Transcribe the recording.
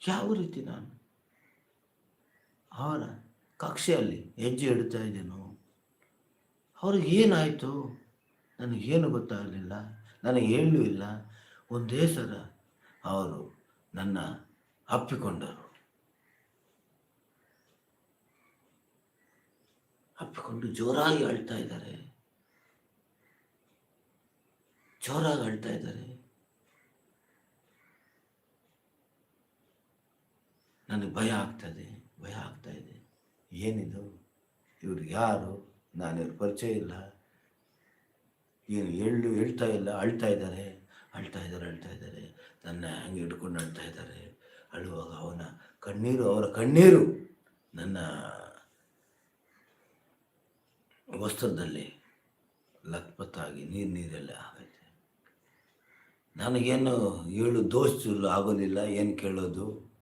ಯಾವ ರೀತಿ ನಾನು ಅವರ ಕಕ್ಷೆಯಲ್ಲಿ ಹೆಜ್ಜೆ ಇಡ್ತಾ ಇದ್ದೇನೋ, ಅವ್ರಿಗೆ ಏನಾಯಿತು ನನಗೇನು ಗೊತ್ತಾಗಲಿಲ್ಲ, ನನಗೆ ಹೇಳಲೂ ಇಲ್ಲ. ಒಂದೇ ಸಲ ಅವರು ನನ್ನ ಅಪ್ಪಿಕೊಂಡರು. ಅಪ್ಪಿಕೊಂಡು ಜೋರಾಗಿ ಅಳ್ತಾ ಇದ್ದಾರೆ, ಜೋರಾಗಿ ಅಳ್ತಾ ಇದ್ದಾರೆ. ನನಗೆ ಭಯ ಆಗ್ತಾ ಇದೆ. ಏನಿದು, ಇವ್ರು ಯಾರು, ನಾನಿವ್ರ ಪರಿಚಯ ಇಲ್ಲ, ಏನು ಹೇಳ್ತಾ ಇಲ್ಲ, ಅಳ್ತಾ ಇದ್ದಾರೆ. ನನ್ನ ಹಂಗೆ ಹಿಡ್ಕೊಂಡು ಅಳ್ತಾ ಇದ್ದಾರೆ. ಅಳುವಾಗ ಅವರ ಕಣ್ಣೀರು ನನ್ನ ವಸ್ತ್ರದಲ್ಲಿ ಲತ್ಪತ್ತಾಗಿ ನೀರೆಲ್ಲ ಆಗೈತೆ. ನನಗೇನು ದೋಷ ಆಗೋದಿಲ್ಲ, ಏನು ಕೇಳೋದು.